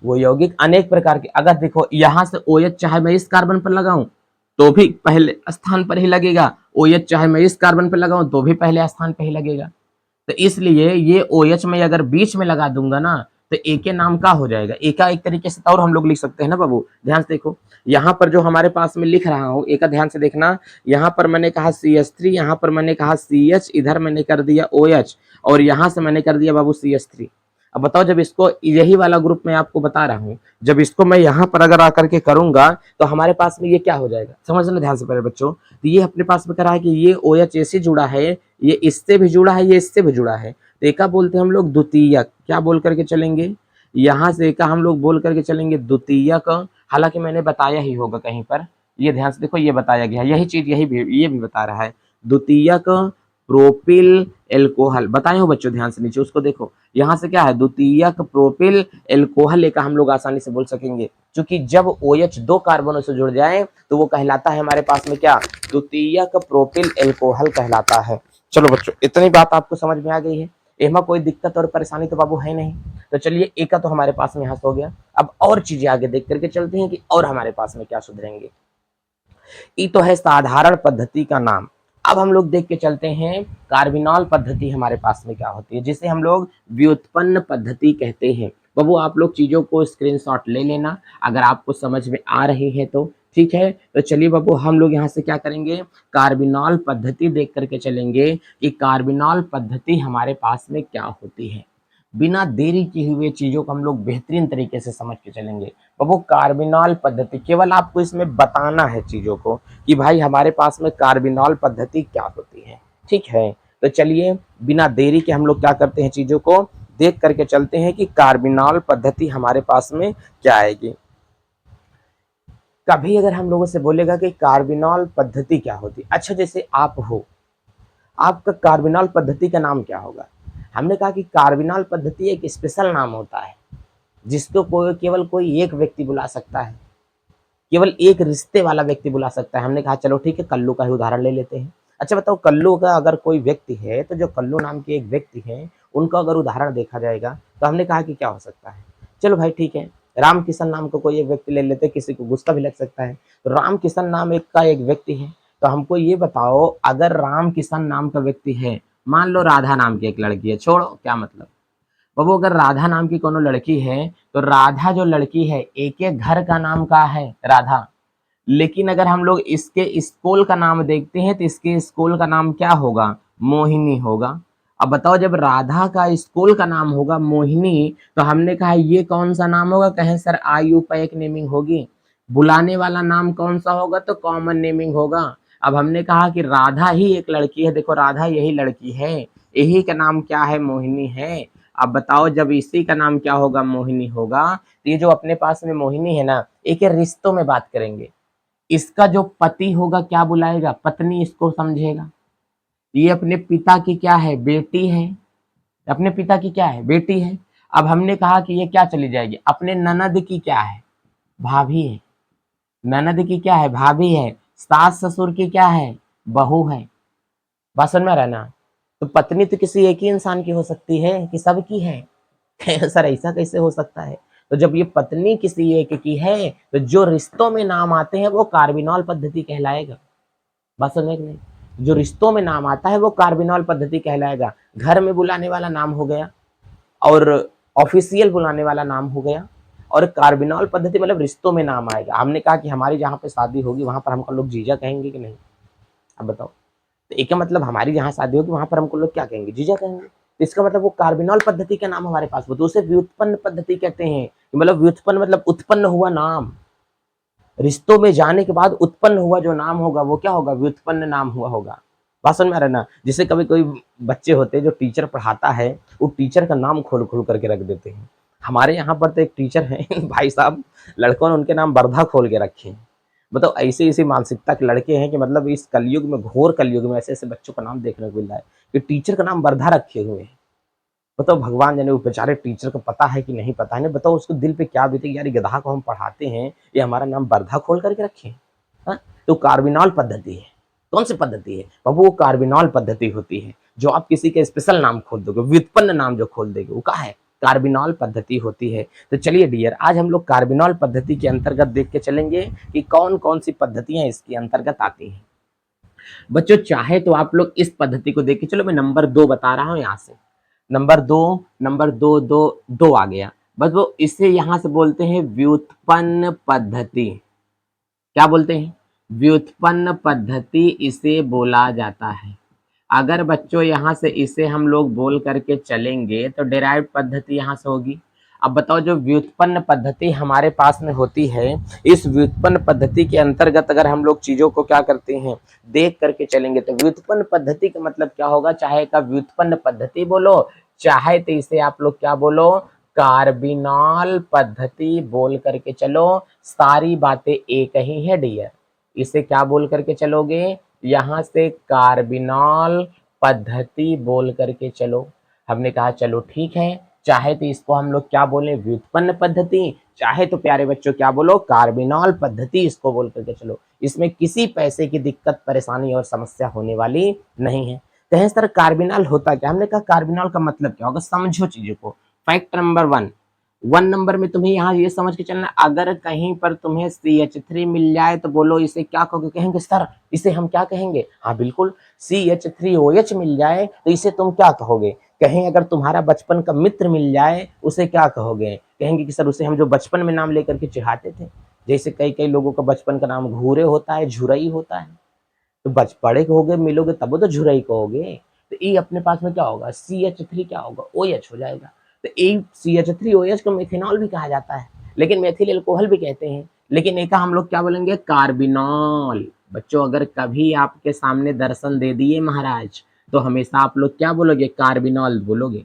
वो यौगिक अनेक प्रकार के। अगर देखो यहां से OH चाहे मैं इस कार्बन पर लगाऊं तो भी पहले स्थान पर ही लगेगा, OH चाहे मैं इस कार्बन पर लगाऊं तो भी पहले स्थान पर ही लगेगा। तो इसलिए ये OH में अगर बीच में लगा दूंगा ना तो ए के नाम का हो जाएगा, ए का एक तरीके से और हम लोग लिख सकते हैं ना बाबू। ध्यान से देखो यहाँ पर जो हमारे पास में लिख रहा हूँ, ए का ध्यान से देखना, यहाँ पर मैंने कहा CH3, यहाँ पर मैंने कहा CH, इधर मैंने कर दिया OH और यहाँ से मैंने कर दिया बाबू CH3। अब बताओ जब इसको यही वाला ग्रुप मैं आपको बता रहा हूँ, जब इसको मैं यहाँ पर अगर आकर के करूंगा तो हमारे पास में ये क्या हो जाएगा, समझना ध्यान से पहले बच्चों। तो ये अपने पास में कह रहा है कि ये OH ऐसे जुड़ा है, ये इससे भी जुड़ा है, ये इससे भी जुड़ा है, तो एका बोलते हैं हम लोग द्वितीयक। क्या बोल करके चलेंगे, यहाँ से एका हम लोग बोल करके चलेंगे द्वितीयक। हालांकि मैंने बताया ही होगा कहीं पर, ये ध्यान से देखो ये बताया गया है, यही चीज ये भी बता रहा है, द्वितीयक प्रोपिल एल्कोहल बताए हो बच्चों। ध्यान से नीचे उसको देखो, यहाँ से क्या है द्वितीयक प्रोपिल एल्कोहल एका हम लोग आसानी से बोल सकेंगे, क्योंकि जब OH 2 कार्बनों से जुड़ जाए तो वो कहलाता है हमारे पास में क्या, द्वितीयक प्रोपिल एल्कोहल कहलाता है। चलो बच्चों इतनी बात आपको समझ में आ गई है, इसमें कोई दिक्कत और परेशानी तो बाबू है नहीं। तो चलिए एक का तो हमारे पास में यहाँ से हो गया, अब और चीजें आगे देख करके चलते हैं कि और हमारे पास में क्या सुधरेंगे। ये तो है साधारण पद्धति का नाम। अब हम लोग देख के चलते हैं कार्बिनॉल पद्धति हमारे पास में क्या होती है, जिसे हम लोग व्युत्पन्न पद्धति कहते हैं। बाबू आप लोग चीजों को स्क्रीनशॉट ले लेना अगर आपको समझ में आ रही है तो, ठीक है। तो चलिए बाबू हम लोग यहाँ से क्या करेंगे, कार्बिनॉल पद्धति देख करके चलेंगे कि कार्बिनॉल पद्धति हमारे पास में क्या होती है। बिना देरी किए हुए चीजों को हम लोग बेहतरीन तरीके से समझ के चलेंगे। वो कार्बिनॉल पद्धति केवल आपको इसमें बताना है चीजों को कि भाई हमारे पास में कार्बिनॉल पद्धति क्या होती है, ठीक है। तो चलिए बिना देरी के हम लोग क्या करते हैं, चीजों को देख करके चलते हैं कि कार्बिनॉल पद्धति हमारे पास में क्या आएगी। कभी अगर हम लोगों से बोलेगा कि कार्बिनॉल पद्धति क्या होती, अच्छा जैसे आप हो, आपका कार्बिनॉल पद्धति का नाम क्या होगा। हमने कहा कि कार्बिनॉल पद्धति एक स्पेशल नाम होता है जिसको केवल कोई एक व्यक्ति बुला सकता है, केवल एक रिश्ते वाला व्यक्ति बुला सकता है। हमने कहा चलो ठीक है कल्लू का ही उदाहरण ले लेते हैं। अच्छा बताओ कल्लू का अगर कोई व्यक्ति है तो जो कल्लू नाम के एक व्यक्ति है उनका अगर उदाहरण देखा जाएगा तो हमने कहा कि क्या हो सकता है। चलो भाई ठीक है राम किशन नाम का कोई एक व्यक्ति ले लेते, किसी को गुस्सा भी लग सकता है, तो राम किशन नाम एक का एक व्यक्ति है। तो हमको ये बताओ अगर राम किशन नाम का व्यक्ति है, मान लो राधा नाम की एक लड़की है, छोड़ो क्या मतलब, वो अगर राधा नाम की कोनो लड़की है तो राधा जो लड़की है एक एक घर का नाम का है राधा, लेकिन अगर हम लोग इसके स्कूल का नाम देखते हैं तो इसके स्कूल का नाम क्या होगा, मोहिनी होगा। अब बताओ जब राधा का स्कूल का नाम होगा मोहिनी तो हमने कहा ये कौन सा नाम होगा, कहें सर आयुपैक नेमिंग होगी, बुलाने वाला नाम कौन सा होगा तो कॉमन नेमिंग होगा। अब हमने कहा कि राधा ही एक लड़की है, देखो राधा यही लड़की है, यही का नाम क्या है मोहिनी है। अब बताओ जब इसी का नाम क्या होगा मोहिनी होगा तो ये जो अपने पास में मोहिनी है ना, एक रिश्तों में बात करेंगे, इसका जो पति होगा क्या बुलाएगा, पत्नी इसको समझेगा। ये अपने पिता की क्या है, बेटी है, अपने पिता की क्या है, बेटी है। अब हमने कहा कि ये क्या चली जाएगी, अपने ननद की क्या है, भाभी है, ननद की क्या है, भाभी है, सास ससुर की क्या है, बहू है। बात समझ में रहना। तो पत्नी तो किसी एक ही इंसान की हो सकती है कि सबकी है सर ऐसा कैसे हो सकता है। तो जब ये पत्नी किसी एक की है तो जो रिश्तों में नाम आते हैं वो कार्बिनॉल पद्धति कहलाएगा। बात समझ में नहीं, जो रिश्तों में नाम आता है वो कार्बिनॉल पद्धति कहलाएगा। घर में बुलाने वाला नाम हो गया और ऑफिशियल बुलाने वाला नाम हो गया, और कार्बिनॉल पद्धति मतलब रिश्तों में नाम आएगा। हमने कहा कि हमारी जहाँ पे शादी होगी वहां पर हमको लोग जीजा कहेंगे कि नहीं, अब बताओ। तो एक मतलब हमारी जहाँ शादी होगी वहां पर हमको लोग क्या कहेंगे, जीजा कहेंगे। तो इसका मतलब वो कार्बिनॉल पद्धति का नाम हमारे पास, तो उसे व्युत्पन्न पद्धति कहते हैं। मतलब व्युत्पन्न मतलब उत्पन्न हुआ नाम, रिश्तों में जाने के बाद उत्पन्न हुआ जो नाम होगा वो क्या होगा, व्युत्पन्न नाम हुआ होगा। बात समझ में आ रहा है ना। जैसे कभी कोई बच्चे होते हैं जो टीचर पढ़ाता है वो टीचर का नाम खोल खोल करके रख देते हैं। हमारे यहाँ पर तो एक टीचर हैं भाई साहब, लड़कों ने उनके नाम वर्धा खोल के रखे हैं। बताओ ऐसे ऐसी मानसिकता के लड़के हैं कि मतलब इस कलयुग में, घोर कलयुग में ऐसे ऐसे बच्चों का नाम देखने को मिल रहा है कि टीचर का नाम वर्धा रखे हुए हैं। बताओ भगवान जाने वो बेचारे टीचर को पता है कि नहीं पता है, नहीं बताओ उसको दिल पे क्या बीते यार, ये गधा को हम पढ़ाते हैं, ये हमारा नाम वर्धा खोल करके रखे हैं। हाँ? तो कार्बिनॉल पद्धति है। कौन सी पद्धति है बाबू? वो कार्बिनॉल पद्धति होती है जो आप किसी के स्पेशल नाम खोल दोगे, व्युत्पन्न नाम जो खोल देगे, वो क्या है? कार्बिनॉल पद्धति होती है। तो चलिए डियर, आज हम लोग कार्बिनॉल पद्धति के अंतर्गत देख के चलेंगे कि कौन कौन सी पद्धतियां इसके अंतर्गत आती हैं। बच्चों चाहे तो आप लोग इस पद्धति को देख के चलो, मैं नंबर 2 बता रहा हूं यहां से। नंबर 2 आ गया। बस वो इसे यहां से बोलते हैं व्युत्पन्न पद्धति। क्या बोलते हैं? व्युत्पन्न पद्धति इसे बोला जाता है। अगर बच्चों यहाँ से इसे हम लोग बोल करके चलेंगे तो डिराइव्ड पद्धति यहाँ से होगी। अब बताओ जो व्युत्पन्न पद्धति हमारे पास में होती है, इस व्युत्पन्न पद्धति के अंतर्गत अगर हम लोग चीजों को क्या करते हैं, देख करके चलेंगे, तो व्युत्पन्न पद्धति का मतलब क्या होगा? चाहे का व्युत्पन्न पद्धति बोलो, चाहे तो इसे आप लोग क्या बोलो, कार्बिनॉल पद्धति बोल करके चलो। सारी बातें एक ही है डियर। इसे क्या बोल करके चलोगे? यहां से कार्बिनॉल पद्धति बोल करके चलो। हमने कहा चलो ठीक है, चाहे तो इसको हम लोग क्या बोले, व्युत्पन्न पद्धति, चाहे तो प्यारे बच्चों क्या बोलो, कार्बिनॉल पद्धति इसको बोल करके चलो। इसमें किसी पैसे की दिक्कत, परेशानी और समस्या होने वाली नहीं है। कहें सर कार्बिनॉल होता क्या? हमने कहा कार्बिनॉल का मतलब क्या होगा, समझो चीजों को। फैक्ट नंबर 1 नंबर में तुम्हें यहाँ ये समझ के चलना, अगर कहीं पर तुम्हें CH3 मिल जाए तो बोलो इसे क्या कहोगे? कहेंगे सर इसे हम क्या कहेंगे? हाँ बिल्कुल, CH3OH मिल जाए तो इसे तुम क्या कहोगे? कहीं अगर तुम्हारा बचपन का मित्र मिल जाए उसे क्या कहोगे? कहेंगे कि सर उसे हम जो बचपन में नाम लेकर के चिढ़ाते थे। जैसे कई कई लोगों का बचपन का नाम घूरे होता है, झुरई होता है। तो बड़े होगे मिलोगे तब तो झुरई कहोगे। तो ई अपने पास में क्या होगा? CH3 क्या होगा? OH हो जाएगा। तो ए CH3OH को मेथिनॉल भी कहा जाता है, लेकिन मेथिल एल्कोहल भी कहते हैं। लेकिन एक हम लोग क्या बोलेंगे? कार्बिनॉल। बच्चों अगर कभी आपके सामने दर्शन दे दिए महाराज, तो हमेशा आप लोग क्या बोलोगे? कार्बिनॉल बोलोगे।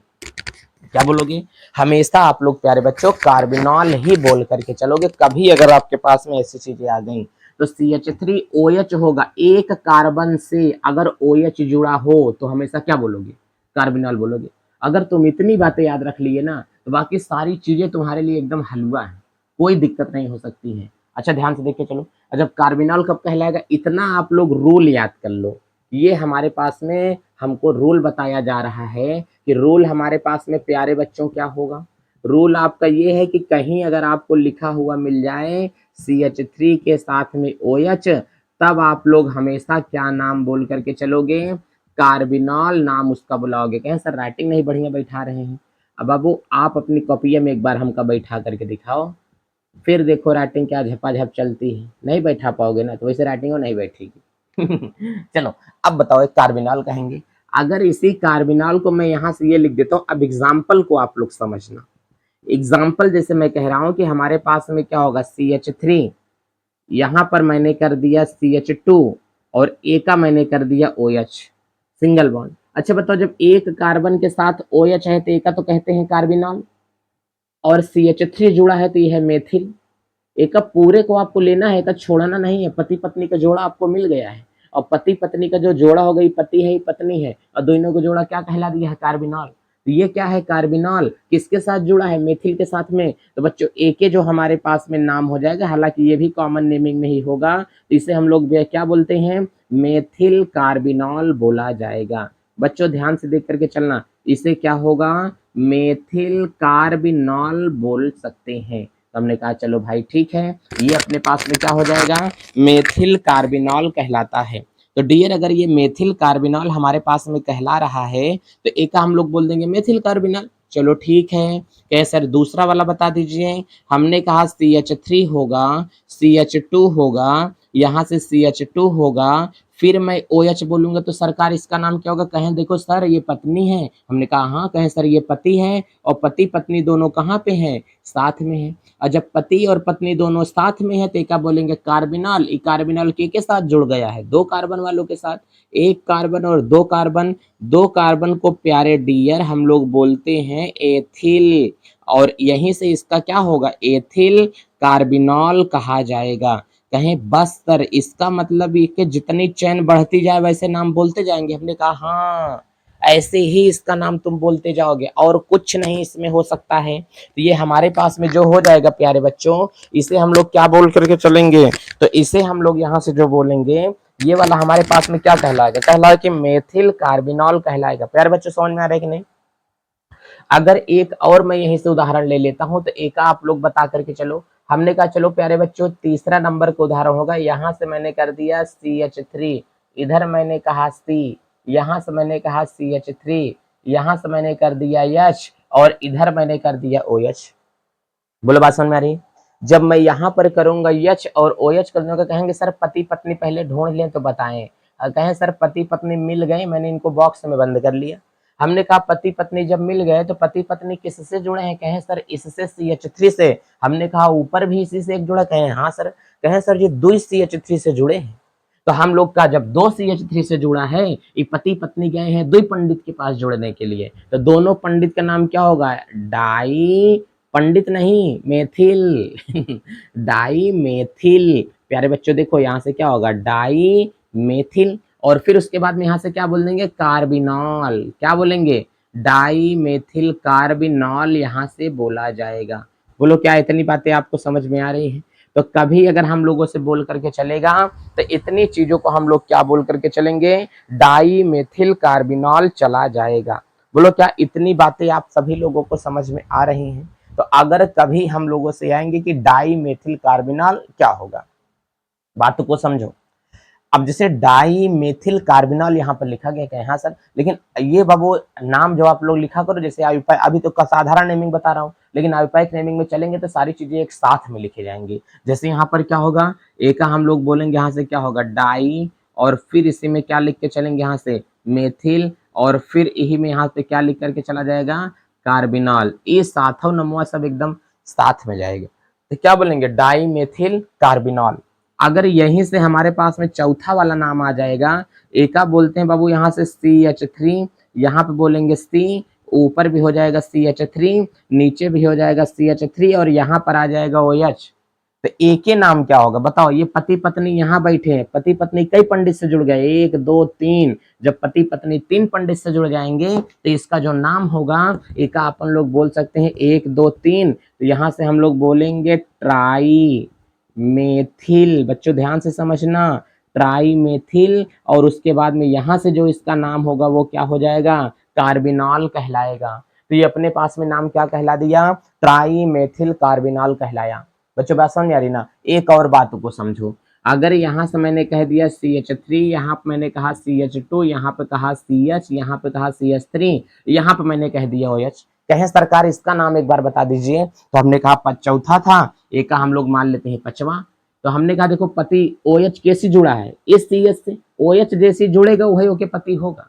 क्या बोलोगे? हमेशा आप लोग प्यारे बच्चों कार्बिनॉल ही बोल करके चलोगे। कभी अगर आपके पास में ऐसी चीजें आ गई तो CH3OH होगा। एक कार्बन से अगर OH जुड़ा हो तो हमेशा क्या बोलोगे? कार्बिनॉल बोलोगे। अगर तुम इतनी बातें याद रख लिए ना, तो बाकी सारी चीजें तुम्हारे लिए एकदम हलवा है, कोई दिक्कत नहीं हो सकती है। अच्छा ध्यान से देख के चलो, जब कार्बिनॉल कब कहलाएगा, इतना आप लोग रूल याद कर लो। ये हमारे पास में हमको रूल बताया जा रहा है कि रूल हमारे पास में प्यारे बच्चों क्या होगा? रूल आपका ये है कि कहीं अगर आपको लिखा हुआ मिल जाए CH3 के साथ में OH, तब आप लोग हमेशा क्या नाम बोल करके चलोगे? कार्बिनॉल नाम उसका बुलाओगे। कहें सर राइटिंग नहीं बढ़िया बैठा रहे हैं। अब बाबू आप अपनी कॉपिया में एक बार हमका बैठा करके दिखाओ, फिर देखो राइटिंग क्या झपाझप चलती है। नहीं बैठा पाओगे ना तो वैसे राइटिंग नहीं बैठेगी। चलो अब बताओ, एक कार्बिनॉल कहेंगे। अगर इसी कार्बिनॉल को मैं यहाँ से ये लिख देता हूँ, अब एग्जाम्पल को आप लोग समझना। एग्जाम्पल जैसे मैं कह रहा हूँ कि हमारे पास में क्या होगा? CH3, यहाँ पर मैंने कर दिया CH2 और ए का मैंने कर दिया OH, सिंगल बॉन्ड। अच्छा बताओ, जब एक कार्बन के साथ OH है तो ए का तो कहते हैं कार्बिनॉल, और CH3 जुड़ा है तो यह है मेथिल। एक पूरे को आपको लेना है, तो छोड़ना नहीं है। पति पत्नी का जोड़ा आपको मिल गया है, और पति पत्नी का जो जोड़ा हो गई, पति है पत्नी है, और दोनों को जोड़ा क्या कहला दिया है? कार्बिनॉल। तो ये क्या है? कार्बिनॉल किसके साथ जुड़ा है? मेथिल के साथ में। तो बच्चों एक जो हमारे पास में नाम हो जाएगा, हालांकि ये भी कॉमन नेमिंग में ही होगा, तो इसे हम लोग क्या बोलते हैं? मेथिल कार्बिनॉल बोला जाएगा। बच्चों ध्यान से देख करके चलना, इसे क्या होगा? मेथिल कार्बिनॉल बोल सकते हैं। तो हमने कहा चलो भाई ठीक है, ये अपने पास में क्या हो जाएगा? मेथिल कार्बिनॉल कहलाता है। तो डियर अगर ये मेथिल कार्बिनॉल हमारे पास में कहला रहा है तो एक हम लोग बोल देंगे मेथिल कार्बिनॉल। चलो ठीक है, कहे सर दूसरा वाला बता दीजिए। हमने कहा CH3 होगा, CH2 होगा, यहाँ से CH2 होगा, फिर मैं ओ एच बोलूंगा तो सरकार इसका नाम क्या होगा? कहें देखो सर ये पत्नी है, हमने कहा हाँ, कहें सर ये पति है, और पति पत्नी दोनों कहाँ पे हैं? साथ में है। और जब पति और पत्नी दोनों साथ में है तो क्या बोलेंगे? कार्बिनॉल। ये कार्बिनॉल के साथ जुड़ गया है? दो कार्बन वालों के साथ। एक कार्बन और दो कार्बन, दो कार्बन को प्यारे डियर हम लोग बोलते हैं एथिल, और यहीं से इसका क्या होगा? एथिल कार्बिनॉल कहा जाएगा। कहें बस सर इसका मतलब ये कि जितनी चेन बढ़ती जाए वैसे नाम बोलते जाएंगे? हमने कहा हाँ, ऐसे ही इसका नाम तुम बोलते जाओगे, और कुछ नहीं इसमें हो सकता है। तो ये हमारे पास में जो हो जाएगा प्यारे बच्चों, इसे हम लोग क्या बोल करके चलेंगे? तो इसे हम लोग यहाँ से जो बोलेंगे, ये वाला हमारे पास में क्या कहलाएगा? कहलाएगा कि मेथिल कार्बिनॉल कहलाएगा। प्यारे बच्चों समझ में आ रहा है कि नहीं? अगर एक और मैं यहीं से उदाहरण ले लेता हूं तो एक आप लोग बता करके चलो। हमने कहा चलो प्यारे बच्चों तीसरा नंबर का उदाहरण होगा। यहां से मैंने कर दिया CH3, इधर मैंने कहा C, यहां से मैंने कहा CH3, यहां से मैंने कर दिया H, और इधर मैंने कर दिया OH। बोलो बात समझ में आ रही? जब मैं यहाँ पर करूंगा H और OH कर दूंगा, कहेंगे सर पति पत्नी पहले ढूंढ लें तो बताएं। कहें सर पति पत्नी मिल गए, मैंने इनको बॉक्स में बंद कर लिया। हमने कहा पति पत्नी जब मिल गए तो पति पत्नी किससे जुड़े हैं? कहें सर इससे CH3 से। हमने कहा ऊपर भी इसी से एक जुड़ा? कहें हाँ सर। कहें सर ये दो CH3 से जुड़े हैं। तो हम लोग का जब दो CH3 से जुड़ा है, ये पति पत्नी गए हैं दो पंडित के पास जुड़ने के लिए, तो दोनों पंडित का नाम क्या होगा? डाई, पंडित नहीं मेथिल डाई मेथिल। प्यारे बच्चों देखो यहाँ से क्या होगा? डाई मेथिल, और फिर उसके बाद में यहाँ से क्या बोल देंगे? कार्बिनॉल। क्या बोलेंगे? डाई मेथिल कार्बिनॉल यहाँ से बोला जाएगा। बोलो क्या इतनी बातें आपको समझ में आ रही है? तो कभी अगर हम लोगों से बोल करके चलेगा तो इतनी चीजों को हम लोग क्या बोल करके चलेंगे? डाई मेथिल कार्बिनॉल चला जाएगा। बोलो क्या इतनी बातें आप सभी लोगों को समझ में आ रही हैं? तो अगर कभी हम लोगों से आएंगे कि डाई मेथिल कार्बिनॉल क्या होगा, बात को समझो। अब जैसे डाई मेथिल कार्बिनॉल यहाँ पर लिखा गया है, हाँ सर, लेकिन ये बाबू नाम जो आप लोग लिखा करो, जैसे अभी तो साधारण नेमिंग बता रहा हूँ, लेकिन आयुर्वेदिक नेमिंग में चलेंगे तो सारी चीजें एक साथ में लिखे जाएंगी। जैसे यहाँ पर क्या होगा? एक का हम लोग बोलेंगे यहाँ से क्या होगा? डाई, और फिर इसी में क्या लिख के चलेंगे? यहाँ से मेथिल, और फिर यही में यहाँ पे क्या लिख करके चला जाएगा? कार्बिनॉल। ये साथों नमवा सब एकदम साथ में जाएगा। तो क्या बोलेंगे? Dimethyl carbinol. अगर यहीं से हमारे पास में चौथा वाला नाम आ जाएगा, एका बोलते हैं बाबू यहाँ से CH3, यहाँ पे बोलेंगे C, ऊपर भी हो जाएगा CH3, नीचे भी हो जाएगा CH3, और यहाँ पर आ जाएगा OH। तो एक ही नाम क्या होगा बताओ? ये पति पत्नी यहाँ बैठे हैं, पति पत्नी कई पंडित से जुड़ गए, एक दो तीन। जब पति पत्नी तीन पंडित से जुड़ जाएंगे तो इसका जो नाम होगा, एक अपन लोग बोल सकते हैं 1 2 3। तो यहाँ से हम लोग बोलेंगे ट्राई मेथिल। बच्चों ध्यान से समझना, ट्राई मेथिल, और उसके बाद में यहाँ से जो इसका नाम होगा वो क्या हो जाएगा? कार्बिनॉल कहलाएगा। तो ये अपने पास में नाम क्या कहला दिया? ट्राई मेथिल कार्बिनॉल कहलाया। बच्चों बात समझ आ रही ना? एक और बात को समझो। अगर यहाँ से मैंने कह दिया CH3, यहाँ पे मैंने कहा CH2, यहाँ पे कहा CH, यहाँ पे कहा CH3, यहाँ पे मैंने कह दिया OH। कहें सरकार इसका नाम एक बार बता दीजिए। तो हमने कहा चौथा था, एक का हम लोग मान लेते हैं पांचवा। तो हमने कहा देखो पति OH कैसे जुड़ा है? इस CH से। OH जैसे जुड़ेगा वही ओके पति होगा।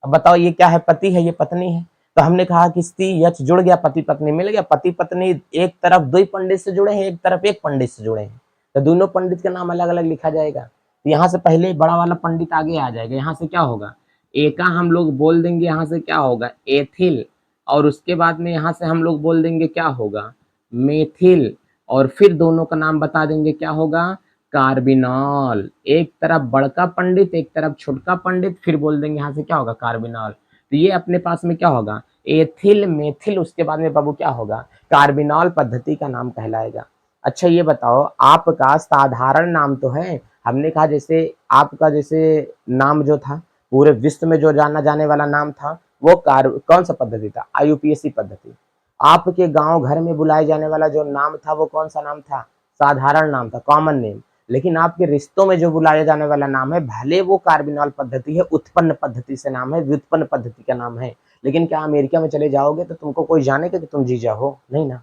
अब बताओ ये क्या है? पति है, ये पत्नी है। तो हमने कहा कि CH जुड़ गया, पति पत्नी मिल गया। पति पत्नी एक तरफ दो पंडित से जुड़े हैं, एक तरफ एक पंडित से जुड़े हैं, तो दोनों पंडित का नाम अलग अलग लिखा जाएगा। तो यहाँ से पहले बड़ा वाला पंडित आगे आ जाएगा। यहाँ से क्या होगा? एका हम लोग बोल देंगे, यहाँ से क्या होगा? एथिल, और उसके बाद में यहाँ से हम लोग बोल देंगे क्या होगा? मेथिल, और फिर दोनों का नाम बता देंगे क्या होगा? कार्बिनॉल। एक तरफ बड़का पंडित, एक तरफ छोटका पंडित, फिर बोल देंगे यहाँ से क्या होगा? कार्बिनॉल। तो ये अपने पास में क्या होगा? एथिल मेथिल, उसके बाद में बाबू क्या होगा? कार्बिनॉल पद्धति का नाम कहलाएगा। अच्छा ये बताओ, आपका साधारण नाम तो है, हमने कहा जैसे आपका जैसे नाम जो था पूरे विश्व में जो जाना जाने वाला नाम था वो कौन सा पद्धति था? IUPAC पद्धति। आपके गांव घर में बुलाए जाने वाला जो नाम था वो कौन सा नाम था? साधारण नाम था, कॉमन नेम। लेकिन आपके रिश्तों में जो बुलाया जाने वाला नाम है, भले वो कार्बिनॉल पद्धति है, उत्पन्न पद्धति से नाम है, व्युत्पन्न पद्धति का नाम है, लेकिन क्या अमेरिका में चले जाओगे तो तुमको कोई जानेगा कि तुम जीजा हो? नहीं ना।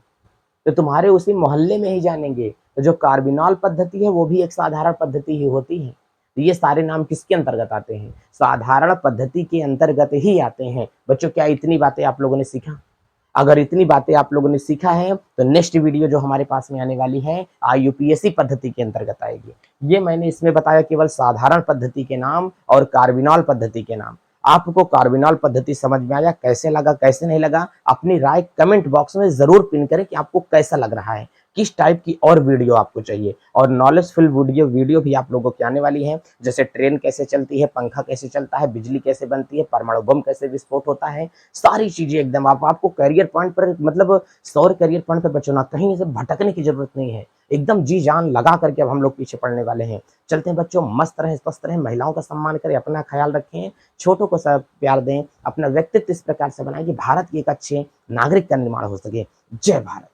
तो तुम्हारे उसी मोहल्ले में ही जानेंगे। तो जो कार्बिनॉल पद्धति है वो भी एक साधारण पद्धति ही होती है। तो ये सारे नाम किसके अंतर्गत आते हैं? साधारण पद्धति के अंतर्गत ही आते हैं। बच्चों क्या इतनी बातें आप लोगों ने सीखा? अगर इतनी बातें आप लोगों ने सीखा है तो नेक्स्ट वीडियो जो हमारे पास में आने वाली है यूपीएससी पद्धति के अंतर्गत आएगी। ये मैंने इसमें बताया केवल साधारण पद्धति के नाम और कार्बिनॉल पद्धति के नाम। आपको कार्बिनॉल पद्धति समझ में आया? कैसे लगा, कैसे नहीं लगा? अपनी राय कमेंट बॉक्स में जरूर पिन करें कि आपको कैसा लग रहा है, किस टाइप की और वीडियो आपको चाहिए। और नॉलेजफुल वीडियो भी आप लोगों की आने वाली है, जैसे ट्रेन कैसे चलती है, पंखा कैसे चलता है, बिजली कैसे बनती है, परमाणु बम कैसे विस्फोट होता है, सारी चीजें एकदम आपको करियर पॉइंट पर, मतलब सौर करियर पॉइंट पर बच्चों ना कहीं से भटकने की जरूरत नहीं है। एकदम जी जान लगा करके अब हम लोग पीछे पड़ने वाले हैं। चलते हैं बच्चों, मस्त रहें, स्वस्थ रहें, महिलाओं का सम्मान करें, अपना ख्याल रखें, छोटों को सब प्यार दें, अपना व्यक्तित्व इस प्रकार से बनाएं कि भारत के एक अच्छे नागरिक का निर्माण हो सके। जय भारत।